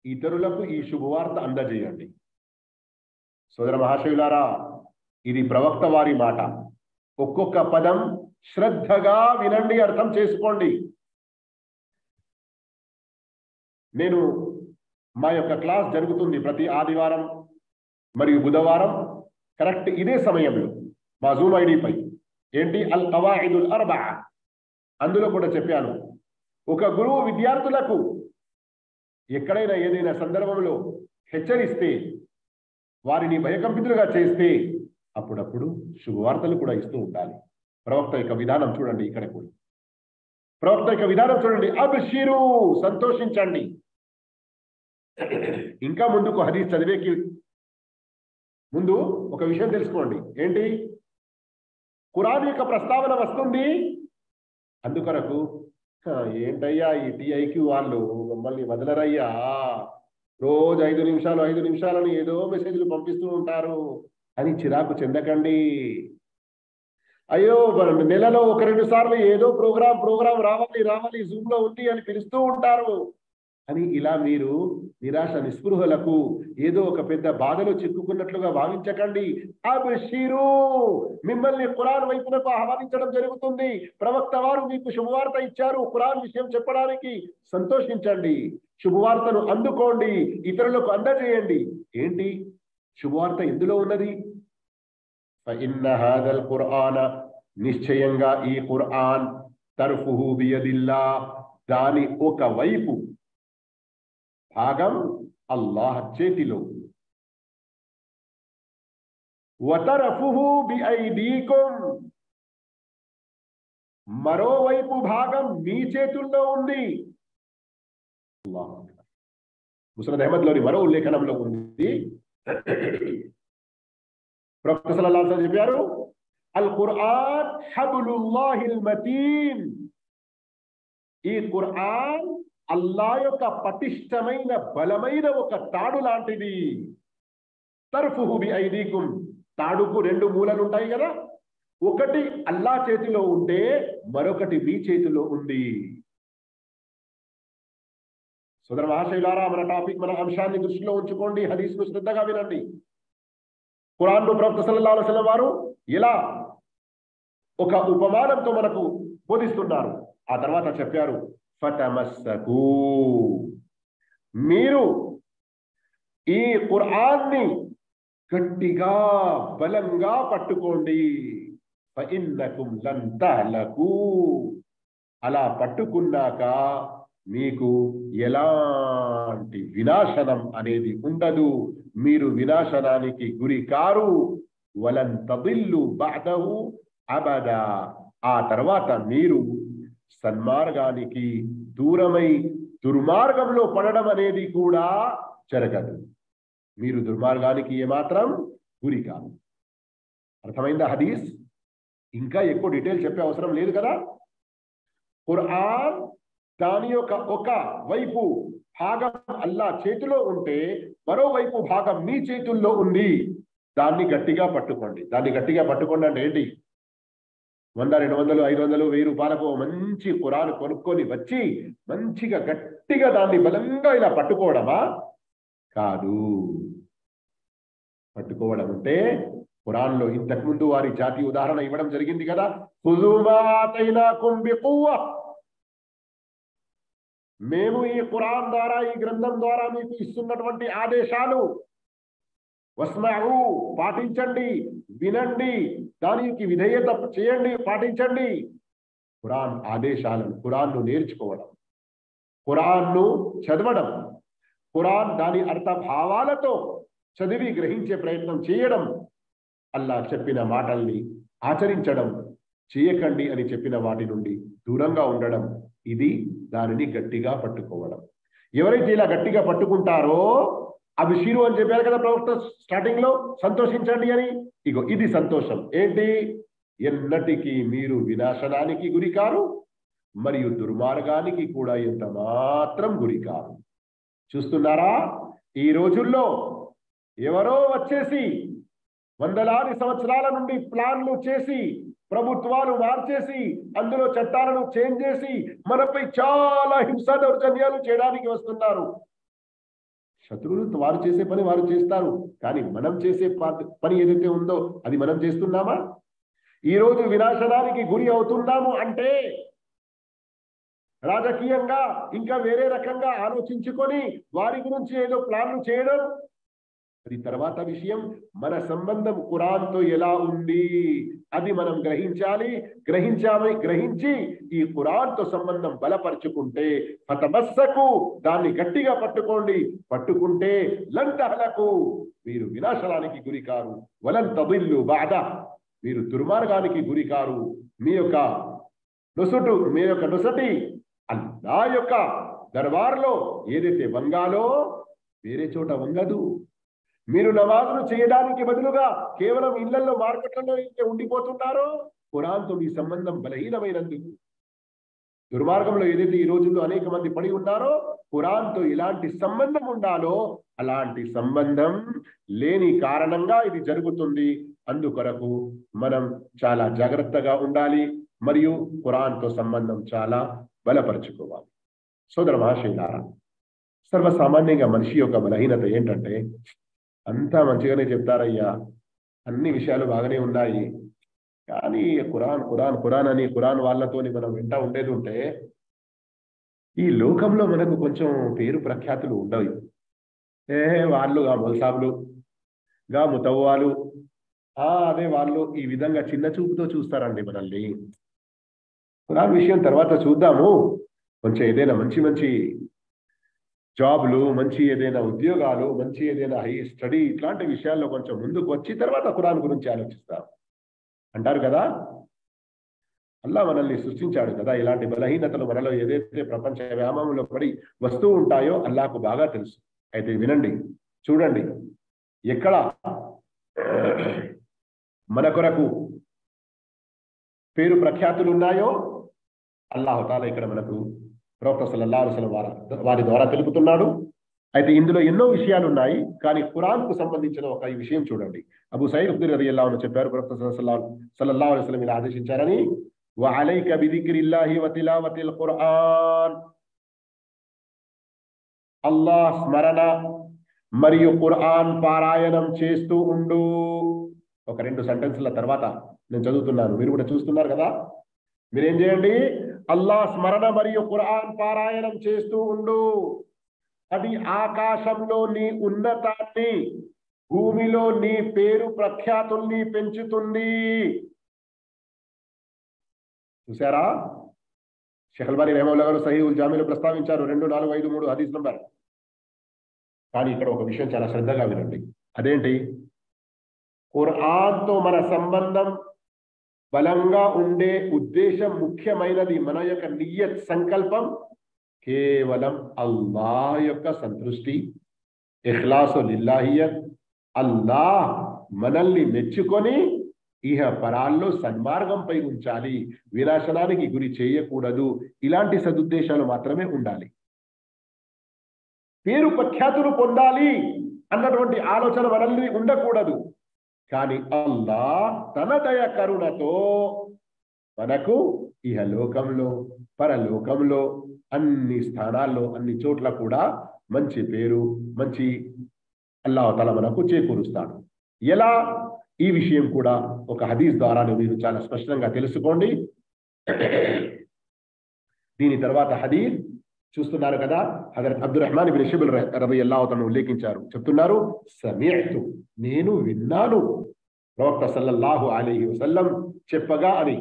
A: ఇతరులకు ఈ శుభవార్త అందజేయండి. సోదర మహాశయులారా, ఇది ప్రవక్త వారి మాట. ఒక్కొక్క పదం శ్రద్ధగా వినండి, అర్థం చేసుకోండి. నేను మా యొక్క క్లాస్ జరుగుతుంది ప్రతి ఆదివారం మరియు బుధవారం కరెక్ట్ ఇదే సమయంలో మా జూమ్ ఐడిపై. ఏంటి? అల్ ఖవాయిదుల్ అర్బఅ. అందులో కూడా చెప్పాను, ఒక గురువు విద్యార్థులకు ఎక్కడైనా ఏదైనా సందర్భంలో హెచ్చరిస్తే, వారిని భయకంపితులుగా చేస్తే అప్పుడప్పుడు శుభవార్తలు కూడా ఇస్తూ ఉండాలి. ప్రవక్త యొక్క విధానం చూడండి. ఇక్కడ కూడా ప్రవక్త యొక్క విధానం చూడండి, అబ్షిరు, సంతోషించండి. ఇంకా ముందుకు హదీస్ చదివేకి ముందు ఒక విషయం తెలుసుకోండి. ఏంటి? ఖురాన్ యొక్క ప్రస్తావన వస్తుంది. అందుకొరకు ఏంటయ్యా ఈ టీఐకి వాళ్ళు మమ్మల్ని వదలరయ్యా, రోజు 5 నిమిషాలని ఏదో మెసేజ్లు పంపిస్తూ ఉంటారు అని చిరాకు చెందకండి. అయ్యో నెలలో 1-2 సార్లు ఏదో ప్రోగ్రాం రావాలి జూమ్ లో ఉంది అని పిలుస్తూ ఉంటారు అని ఇలా మీరు నిరాశ నిస్పృహలకు ఏదో ఒక పెద్ద బాధలో చిక్కుకున్నట్లుగా భావించకండి. అబ్షిరు, మిమ్మల్ని ఖురాన్ వైపునకు ఆహ్వానించడం జరుగుతుంది. ప్రవక్త వారు మీకు శుభవార్త ఇచ్చారు ఖురాన్ విషయం చెప్పడానికి. సంతోషించండి, శుభవార్తను అందుకోండి, ఇతరులకు అందజేయండి. ఏంటి శుభవార్త ఎందులో ఉన్నది? ఫఇన్న హాదల్ ఖురాన, నిశ్చయంగా ఈ ఖురాన్ తర్ఫుహు బియదిల్లా, దాని ఒక వైపు భాగం అల్లాహ్ చేతిలో. వతరఫుహు బిఐదీకుం, మరోవైపు భాగం మీ చేతుల్లో ఉంది. అల్లాహ్ ముస్నద్ అహ్మద్లోని మరో ఉల్లేఖనంలో ఉంది, ప్రవక్త సల్లల్లాహు అలైహి వసల్లం చెప్పారు, అల్ ఖురాన్ హబ్లుల్లాహిల్ మతీన్, ఈ ఖురాన్ అల్లాహ్ యొక్క పటిష్టమైన బలమైన ఒక తాడు లాంటిది. తర్ఫుహు బిఐదీకుం, తాడుకు రెండు మూలలు ఉంటాయి కదా, ఒకటి అల్లాహ్ చేతిలో ఉంటే మరొకటి మీ చేతిలో ఉంది. సోదర మహాశయులారా, మన టాపిక్, మన అంశాన్ని దృష్టిలో ఉంచుకోండి, హదీస్ను శ్రద్ధగా వినండి. ఖురాన్ను ప్రవక్త సల్లల్లాహు అలైహి వసల్లం వారు ఎలా ఒక ఉపమానంతో మనకు బోధిస్తున్నారు. ఆ తర్వాత చెప్పారు, ఫతమస్సకు, మీరు ఈ ఖురాన్ని గట్టిగా బలంగా పట్టుకోండి. ఫఇన్నకుం లం తహ్లకు, అలా పట్టుకున్నాక మీకు ఎలాంటి వినాశనం అనేది ఉండదు, మీరు వినాశనానికి గురి కారు. వలన్ తదిల్లు బఅదహు అబదా, ఆ తర్వాత మీరు సన్మార్గానికి దూరమై దుర్మార్గంలో పడడం అనేది కూడా జరగదు. మీరు దుర్మార్గానికి ఏమాత్రం గురి కాదు. అర్థమైందా హదీస్? ఇంకా ఎక్కువ డీటెయిల్ చెప్పే అవసరం లేదు కదా. ఖురాన్ దాని యొక్క ఒక వైపు భాగం అల్లాహ్ చేతిలో ఉంటే మరోవైపు భాగం మీ చేతుల్లో ఉంది. దాన్ని గట్టిగా పట్టుకోండి. దాన్ని గట్టిగా పట్టుకోండి అంటే ఏంటి? 100, 200, 500, 1000 రూపాయలకు మంచి ఖురాన్ కొనుక్కొని వచ్చి మంచిగా గట్టిగా దాన్ని బలంగా ఇలా పట్టుకోవడమా? కాదు. పట్టుకోవడం అంటే ఖురాన్లో ఇంతకుముందు వారి జాతి ఉదాహరణ ఇవ్వడం జరిగింది కదా, ఖుజూ మా ఆతైనాకుం బిఖువ్వ, మేము ఈ ఖురాన్ ద్వారా, ఈ గ్రంథం ద్వారా మీకు ఇస్తున్నటువంటి ఆదేశాలు, వస్మఉ, పాటించండి, వినండి, దానికి విధేయత చేయండి, పాటించండి. ఖురాన్ ఆదేశాలను, ఖురాన్ను నేర్చుకోవడం, ఖురాన్ను చదవడం, ఖురాన్ దాని అర్థ భావాలతో చదివి గ్రహించే ప్రయత్నం చేయడం, అల్లాహ్ చెప్పిన మాటల్ని ఆచరించడం, చేయకండి అని చెప్పిన వాటి నుండి దూరంగా ఉండడం, ఇది దానిని గట్టిగా పట్టుకోవడం. ఎవరైతే ఇలా గట్టిగా పట్టుకుంటారో, అబ్షిరు అని చెప్పారు కదా ప్రవక్త స్టార్టింగ్ లో, సంతోషించండి అని. ఇగో ఇది సంతోషం. ఏంటి? ఎన్నటికీ మీరు వినాశనానికి గురి కారు, మరియు దుర్మార్గానికి కూడా ఎంత మాత్రం గురి కారు. చూస్తున్నారా, ఈ రోజుల్లో ఎవరో వచ్చేసి వందలాది సంవత్సరాల నుండి ప్లాన్లు చేసి, ప్రభుత్వాలు మార్చేసి, అందులో చట్టాలను చేంజ్ చేసి మనపై చాలా హింసా దౌర్జన్యాలు చేయడానికి వస్తున్నారు. శత్రువులు వారు చేసే పని వారు చేస్తారు, కానీ మనం చేసే పని ఏదైతే ఉందో అది మనం చేస్తున్నామా? ఈరోజు వినాశనానికి గురి అవుతున్నాము అంటే రాజకీయంగా ఇంకా వేరే రకంగా ఆలోచించుకొని వారి గురించి ఏదో ప్లాన్లు చేయడం, అది తర్వాత విషయం. మన సంబంధం ఖురాన్తో ఎలా ఉంది అది మనం గ్రహించాలి. గ్రహించి ఈ ఖురాన్తో సంబంధం బలపరుచుకుంటే, ఫతమస్సకు, దాన్ని గట్టిగా పట్టుకోండి. పట్టుకుంటే లం తహ్లకు, మీరు వినాశనానికి గురి కారు. వలన్ తదిల్లు బఅద, మీరు దుర్మార్గానికి గురి కారు. మీ యొక్క నొసటి అల్లాహ్ యొక్క దర్బార్లో ఏదైతే వంగాలో వేరే చోట వంగదు. మీరు నమాజులు చేయడానికి బదులుగా కేవలం ఇళ్లలో, మార్కెట్లలో ఉండిపోతున్నారో ఖురాన్తో మీ సంబంధం బలహీనమైనందుకు. దుర్మార్గంలో ఏదైతే ఈ రోజుల్లో అనేక మంది పడి ఉన్నారో, ఖురాన్తో ఇలాంటి సంబంధం ఉండాలో అలాంటి సంబంధం లేని కారణంగా ఇది జరుగుతుంది. అందుకొరకు మనం చాలా జాగ్రత్తగా ఉండాలి, మరియు ఖురాన్తో సంబంధం చాలా బలపరుచుకోవాలి. సోదర మహాశయులారా, సర్వసామాన్యంగా మనిషి యొక్క బలహీనత ఏంటంటే, అంతా మంచిగానే చెప్తారయ్యా, అన్ని విషయాలు బాగానే ఉన్నాయి, కానీ ఖురాన్ ఖురాన్ ఖురాన్ అని ఖురాన్ వాళ్ళతోని మనం వెంట ఉండేది ఉంటే ఈ లోకంలో మనకు కొంచెం పేరు ప్రఖ్యాతులు ఉండవు. వాళ్ళు గా మొల్సాబులు, గా ముతవ్వాలు, అదే వాళ్ళు ఈ విధంగా చిన్న చూపుతో చూస్తారండి మనల్ని. ఖురాన్ విషయం తర్వాత చూద్దాము. కొంచెం ఏదైనా మంచి మంచి జాబ్లు, మంచి ఏదైనా ఉద్యోగాలు, మంచి ఏదైనా హై స్టడీ, ఇట్లాంటి విషయాల్లో కొంచెం ముందుకు వచ్చి తర్వాత ఖురాన్ గురించి ఆలోచిస్తాం అంటారు కదా. అల్లా మనల్ని సృష్టించాడు కదా, ఇలాంటి బలహీనతలు మనలో ఏదైతే ప్రపంచ వ్యామోహంలో పడి వస్తూ ఉంటాయో అల్లాకు బాగా తెలుసు. అయితే వినండి, చూడండి, ఎక్కడ మన కొరకు పేరు ప్రఖ్యాతులు ఉన్నాయో అల్లాహు తాలా ఇక్కడ మనకు ప్రవక్త సల్లల్లాహు అలైహి వసల్లం వారి ద్వారా తెలుపుతున్నాడు. అయితే ఇందులో ఎన్నో విషయాలు ఉన్నాయి, కానీ ఖురాన్ కు సంబంధించిన ఒక ఈ విషయం చూడండి. అబూ సయీద్ ఖుద్రీ రలియల్లాహు అన్హు చెప్పారు, ప్రవక్త సల్లల్లాహు అలైహి వసల్లం ఇలా ఆదేశించారని, వఅలైక బిదిక్రిల్లాహి వతిలావతిల్ ఖురాన్, అల్లాహ్ స్మరణ మరియు ఖురాన్ పారాయణం చేస్తూ ఉండు. ఒక 2 సెంటెన్స్ల తర్వాత నేను చదువుతున్నాను, మీరు కూడా చూస్తున్నారు కదా. మీరేం చేయండి, అల్లాహ్ స్మరణ మరియు ఖురాన్ పారాయణం చేస్తూ ఉండు. అది ఆకాశంలో నీ ఉన్నతాన్ని, భూమిలో నీ పేరు ప్రఖ్యాతుల్ని పెంచుతుంది. చూసారా, షేఖ్ అల్బానీ రహిమహుల్లాహ్ గారు సహీహుల్ జామీలో ప్రస్తావించారు 2453 హదీస్ నంబర్. కానీ ఇక్కడ ఒక విషయం చాలా శ్రద్ధగా వినండి. అదేంటి, ఖురాన్తో మన సంబంధం బలంగా ఉండే ఉద్దేశం, ముఖ్యమైనది మన యొక్క నియత్ సంకల్పం కేవలం అల్లాహ్ యొక్క సంతృష్టి, ఇఖ్లాసు లిల్లాహియత్, అల్లాహ్ మనల్ని మెచ్చుకొని ఇహ పరాల్లో సన్మార్గంపై ఉంచాలి, వినాశనానికి గురి చేయకూడదు. ఇలాంటి సదుద్దేశాలు మాత్రమే ఉండాలి. పేరు ప్రఖ్యాతులు పొందాలి అన్నటువంటి ఆలోచన మనల్ని ఉండకూడదు. కానీ అల్లాహ్ తన దయ కరుణతో మనకు ఇహలోకంలో పరలోకంలో అన్ని స్థానాల్లో అన్ని చోట్ల కూడా మంచి పేరు, మంచి అల్లాహ్ తఆలా మనకు చేకూరుస్తాడు. ఎలా, ఈ విషయం కూడా ఒక హదీస్ ద్వారా మీరు చాలా స్పష్టంగా తెలుసుకోండి. దీని తర్వాత హదీస్ చూస్తున్నారు కదా, హజరత్ అబ్దుర్రహ్మాన్ ఇబ్న్ షిబ్ల్ రలియల్లాహు అన్హు ఉల్లేఖించారు, చెప్తున్నారు, సమీఅతు, నేను విన్నాను ప్రవక్త సల్లల్లాహు అలైహి వసల్లం చెప్పగా అని.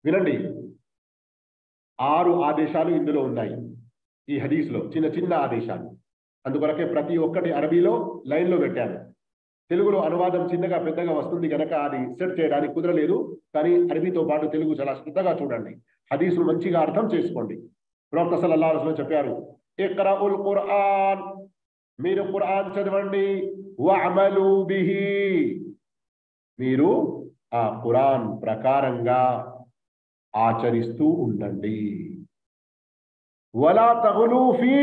A: వినండి, 6 ఆదేశాలు ఇందులో ఉన్నాయి ఈ హదీస్లో, చిన్న చిన్న ఆదేశాలు. అందుకొరకే ప్రతి ఒక్కటి అరబీలో లైన్లో పెట్టాను. తెలుగులో అనువాదం చిన్నగా పెద్దగా వస్తుంది కనుక అది సెట్ చేయడానికి కుదరలేదు. కానీ అరబీతో పాటు తెలుగు చాలా శ్రద్ధగా చూడండి, హదీసులు మంచిగా అర్థం చేసుకోండి. ప్రవక్త సల్లల్లాహు అలైహి వసల్లం చెప్పారు, ఇక్రాఉల్ ఖురాన్, మీరు ఖురాన్ చదవండి, వఅమలు బిహి, మీరు ఆ ఖురాన్ ప్రకారంగా ఆచరిస్తూ ఉండండి. వలా తగులు ఫీ,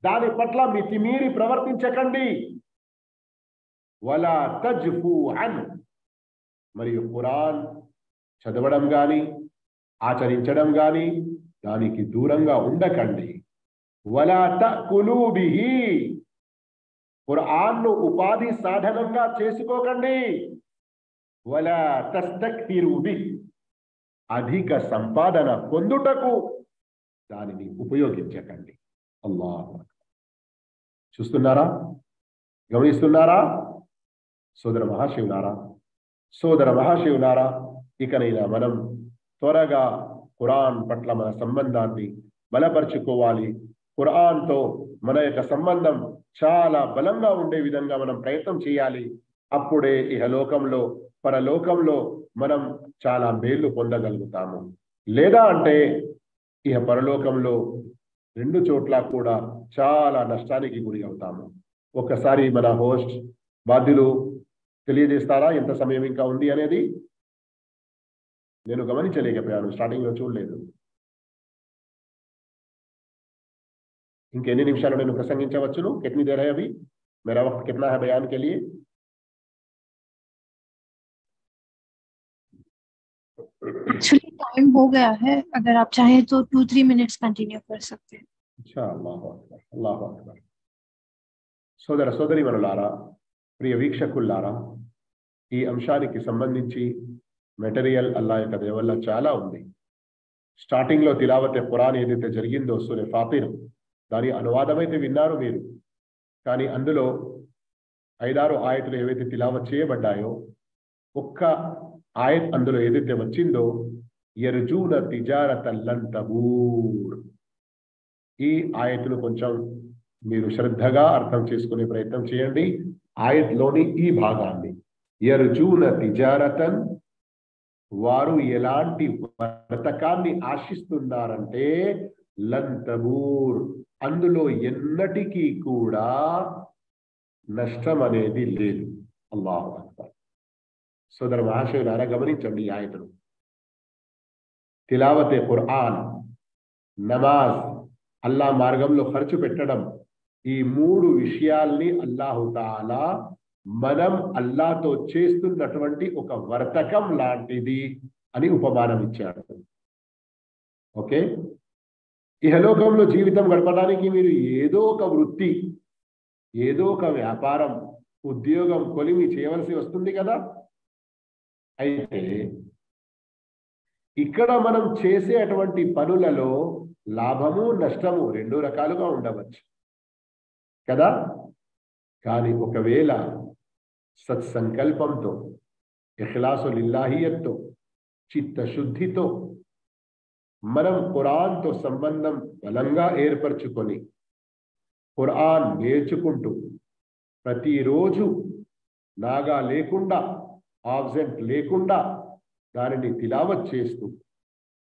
A: దాని పట్ల మితిమీరి ప్రవర్తించకండి. వలా తజ్ఫు అన్, మరియు ఖురాన్ చదవడం గాని ఆచరించడం గాని దానికి దూరంగా ఉండకండి. వలా తకులు బిహి, ఖురాన్ను ఉపాధి సాధనంగా చేసుకోకండి. వలా తస్తక్తిరు బిహి, అధిక సంపాదన పొందుటకు దానిని ఉపయోగించకండి. అల్లాహ్, చూస్తున్నారా, గమనిస్తున్నారా సోదర మహాశివులారా, ఇకనైనా మనం త్వరగా ఖురాన్ పట్ల మన సంబంధాన్ని బలపరుచుకోవాలి. ఖురాన్తో మన యొక్క సంబంధం చాలా బలంగా ఉండే విధంగా మనం ప్రయత్నం చేయాలి. అప్పుడే ఇహలోకంలో పరలోకంలో మనం చాలా మేలు పొందగలుగుతాము. లేదా అంటే ఇహ పరలోకంలో 2 చోట్ల కూడా చాలా నష్టానికి గురి అవుతాము. ఒక్కసారి మన హోస్ట్ బాధ్యులు తెలియజేస్తారా ఎంత సమయం ఇంకా ఉంది అనేది? నేను గమనించలేకపోయాను, స్టార్టింగ్ లో చూడలేదు. ఇంకెన్ని నిమిషాలు నేను ప్రసంగించవచ్చును? కిतनी देर है अभी? मेरा वक्त कितना है बयान के लिए?
B: एक्चुअली टाइम हो गया है, अगर आप चाहें तो 2-3 मिनट्स कंटिन्यू कर सकते हैं.
A: अच्छा, अल्लाहु अकबर, अल्लाहु अकबर. సోదర సోదరీమణులారా, ప్రియ వీక్షకులారా, ఈ అంశానికి సంబంధించి మెటీరియల్ అల్లాహ్ యొక్క దయ వల్ల చాలా ఉంది. స్టార్టింగ్ లో తిలావత్ ఖురాన్ ఏదైతే జరిగిందో సూరే ఫాతిర్, దాని అనువాదం అయితే విన్నారు మీరు. కానీ అందులో 5-6 ఆయతులు ఏవైతే తిలావత్ చేయబడ్డాయో, ఒక్క ఆయత్ అందులో ఏదైతే వచ్చిందో యర్జూన తిజారతన్ లన్ తబూర్, ఈ ఆయత్ను కొంచెం మీరు శ్రద్ధగా అర్థం చేసుకునే ప్రయత్నం చేయండి. ఆయత్లోని ఈ భాగాన్ని, యర్జూన తిజారతన్, వారు ఎలాంటి వర్తకాన్ని ఆశిస్తున్నారంటే లన్ తబూర్, అందులో ఎన్నటికీ కూడా నష్టం అనేది లేదు. అల్లాహు అక్బర్. సోదర మహాశయులారా, గమనించండి ఈ ఆయతను. తిలావతే ఖురాన్, నమాజ్, అల్లా మార్గంలో ఖర్చు పెట్టడం, ఈ మూడు విషయాల్ని అల్లాహు తాలా మనం అల్లాతో చేస్తున్నటువంటి ఒక వర్తకం లాంటిది అని ఉపమానం ఇచ్చాడు. ఓకే, ఇహలోకంలో జీవితం గడపడానికి మీరు ఏదో ఒక వృత్తి, ఏదో ఒక వ్యాపారం, ఉద్యోగం కొలిమి చేయవలసి వస్తుంది కదా. అయితే ఇక్కడ మనం చేసే అటువంటి పనులలో లాభము నష్టము రెండు రకాలుగా ఉండవచ్చు కదా. కానీ ఒకవేళ సత్సంకల్పంతో, ఇఖ్లాసు లిల్లాహియత్తో, చిత్తశుద్ధితో మనం ఖురాన్తో సంబంధం బలంగా ఏర్పరచుకొని ఖురాన్ నేర్చుకుంటూ ప్రతిరోజు నాగా లేకుండా, ఆబ్సెంట్ లేకుండా దానిని తిలావత్ చేస్తూ,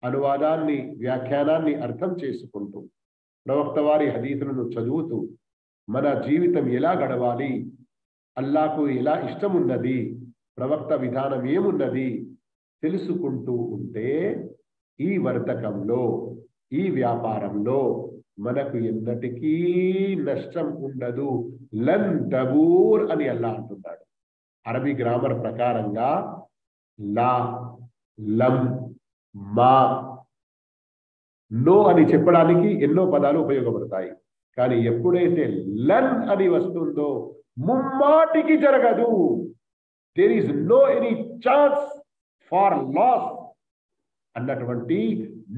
A: అనువాదాన్ని, వ్యాఖ్యానాన్ని అర్థం చేసుకుంటూ, ప్రవక్త వారి హదీసులను చదువుతూ మన జీవితం ఎలా గడవాలి, అల్లాకు ఎలా ఇష్టం ఉన్నది, ప్రవక్త విధానం ఏమున్నది తెలుసుకుంటూ ఉంటే ఈ వర్తకంలో, ఈ వ్యాపారంలో మనకు ఎన్నటికీ నష్టం ఉండదు. లన్ తబూర్ అని అల్లా అంటున్నాడు. అరబీ గ్రామర్ ప్రకారంగా లా, లం, మా, నో అని చెప్పడానికి ఎన్నో పదాలు ఉపయోగపడతాయి. కానీ ఎప్పుడైతే లన్ అని వస్తుందో ముమ్మాటికి జరగదు. There is no any chance for loss అన్నటువంటి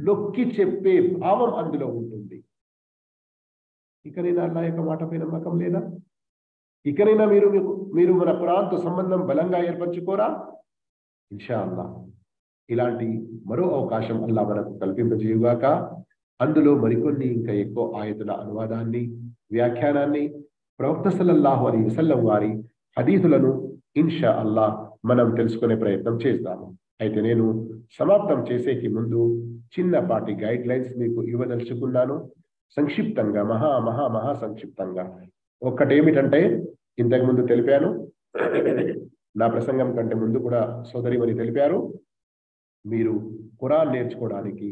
A: నొక్కి చెప్పే భావం అందులో ఉంటుంది. ఇకనైనా అల్లా యొక్క మాట పై నమ్మకం లేదా? ఇకనైనా మీరు మన ఖురాన్తో సంబంధం బలంగా ఏర్పరచుకోరా? ఇన్షా అల్లా ఇలాంటి మరో అవకాశం అల్లా మనకు కల్పింపజేయుగాక. అందులో మరికొన్ని ఇంకా ఎక్కువ ఆయతుల అనువాదాన్ని, వ్యాఖ్యానాన్ని, ప్రవక్త సల్లల్లాహు అలైహి వసల్లం వారి హదీసులను ఇన్షా అల్లా మనం తెలుసుకునే ప్రయత్నం చేస్తాము. అయితే నేను సమాప్తం చేసేకి ముందు చిన్నపాటి గైడ్ లైన్స్ మీకు ఇవ్వదలుచుకున్నాను. సంక్షిప్తంగా, మహా మహా మహా సంక్షిప్తంగా. ఒక్కటేమిటంటే, ఇంతకుముందు తెలిపాను, నా ప్రసంగం కంటే ముందు కూడా సోదరిమణి తెలిపారు, మీరు ఖురాన్ నేర్చుకోవడానికి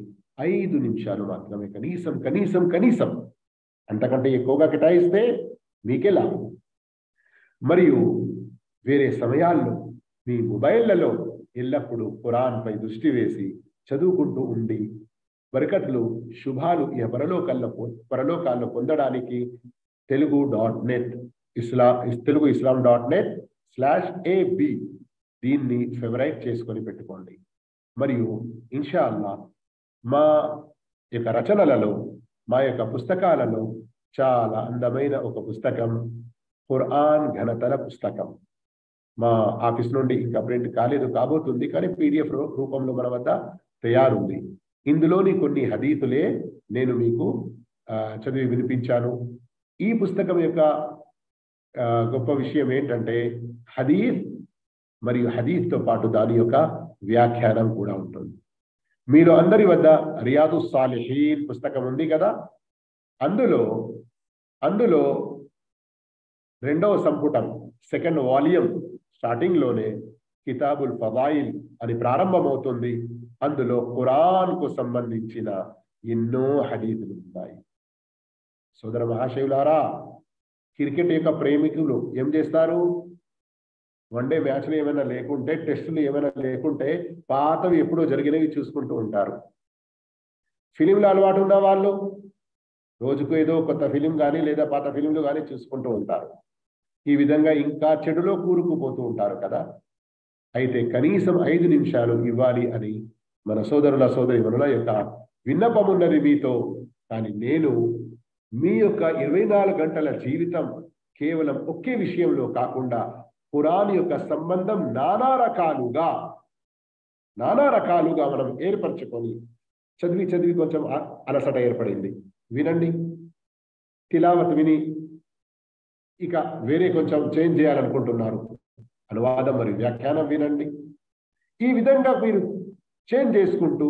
A: 5 నిమిషాలు మాత్రమే, కనీసం కనీసం కనీసం అంతకంటే ఎక్కువగా కేటాయిస్తే మీకే లాభం. మరియు వేరే సమయాల్లో మీ మొబైళ్లలో ఎల్లప్పుడూ ఖురాన్పై దృష్టి వేసి చదువుకుంటూ ఉండి బరకట్లు, శుభాలు పరలోకాల్లో పొందడానికి telugu.net islam.net/ab దీన్ని ఫేవరైట్ చేసుకొని పెట్టుకోండి. మరియు ఇన్షా అల్లా మా యొక్క రచనలలో, మా యొక్క పుస్తకాలలో చాలా అందమైన ఒక పుస్తకం, ఖురాన్ ఘనతల పుస్తకం, మా ఆఫీస్ నుండి ఇంకా ప్రింట్ కాలేదు, కాబోతుంది, కానీ PDF రూపంలో మన వద్ద తయారుంది. ఇందులోని కొన్ని హదీతులే నేను మీకు చదివి వినిపించాను. ఈ పుస్తకం యొక్క గొప్ప విషయం ఏంటంటే హదీత్ మరియు హదీత్తో పాటు దాని యొక్క వ్యాఖ్యానం కూడా ఉంటుంది. మీరు అందరి వద్ద రియాదు సాలిహీన్ పుస్తకం ఉంది కదా, అందులో 2వ సంపుటం, 2nd వాల్యూమ్ స్టార్టింగ్ లోనే కితాబుల్ ఫదాయిల్ అని ప్రారంభమవుతుంది. అందులో ఖురాన్ కు సంబంధించిన ఎన్నో హదీసులు ఉన్నాయి. సోదర మహాశయులారా, క్రికెట్ యొక్క ప్రేమికులు ఏం చేస్తారు? వన్డే మ్యాచ్లు ఏమైనా లేకుంటే, టెస్టులు ఏమైనా లేకుంటే పాతవి ఎప్పుడో జరిగినవి చూసుకుంటూ ఉంటారు. ఫిలింలు అలవాటు ఉన్న వాళ్ళు రోజుకు ఏదో కొత్త ఫిలిం కానీ లేదా పాత ఫిలింలు కానీ చూసుకుంటూ ఉంటారు. ఈ విధంగా ఇంకా చెడులో కూరుకుపోతూ ఉంటారు కదా. అయితే కనీసం 5 నిమిషాలు ఇవ్వాలి అని మన సోదరుల యొక్క విన్నపం ఉన్నది మీతో. కానీ నేను మీ యొక్క 24 గంటల జీవితం కేవలం ఒకే విషయంలో కాకుండా ఖురాన్ యొక్క సంబంధం నానా రకాలుగా నానా రకాలుగా మనం ఏర్పరచుకొని చదివి చదివి కొంచెం అలసట ఏర్పడింది, వినండి. తిలావత్ విని ఇక వేరే కొంచెం చేంజ్ చేయాలనుకుంటున్నారు, అనువాదం మరియు వ్యాఖ్యానం వినండి. ఈ విధంగా మీరు చేంజ్ చేసుకుంటూ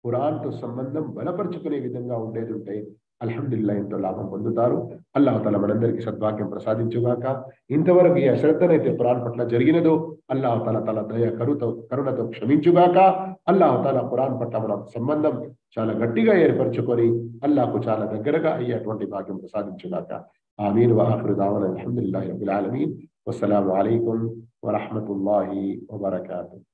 A: ఖురాన్తో సంబంధం బలపరుచుకునే విధంగా ఉండేది ఉంటే అల్హమ్దులిల్లా ఎంతో లాభం పొందుతారు. అల్లాహ్ తాలా మనందరికీ సద్భాగ్యం ప్రసాదించుగాక. ఇంతవరకు ఈ అశ్రద్ధనైతే ఖురాన్ పట్ల జరిగినదో అల్లాహ్ తాలా తన దయ కరుణతో క్షమించుగాక. అల్లాహ్ తాలా ఖురాన్ పట్ల మన సంబంధం చాలా గట్టిగా ఏర్పరచుకొని అల్లాహకు చాలా దగ్గరగా అయ్యేటువంటి భాగ్యం ప్రసాదించుగాక. ఆమీన్. వ ఆఖిరు దావానా అల్హమ్దులిల్లాహి రబ్బిల్ ఆలమీన్. వస్సలాము అలైకుం వరహ్మతుల్లాహి వబరకాతుహు.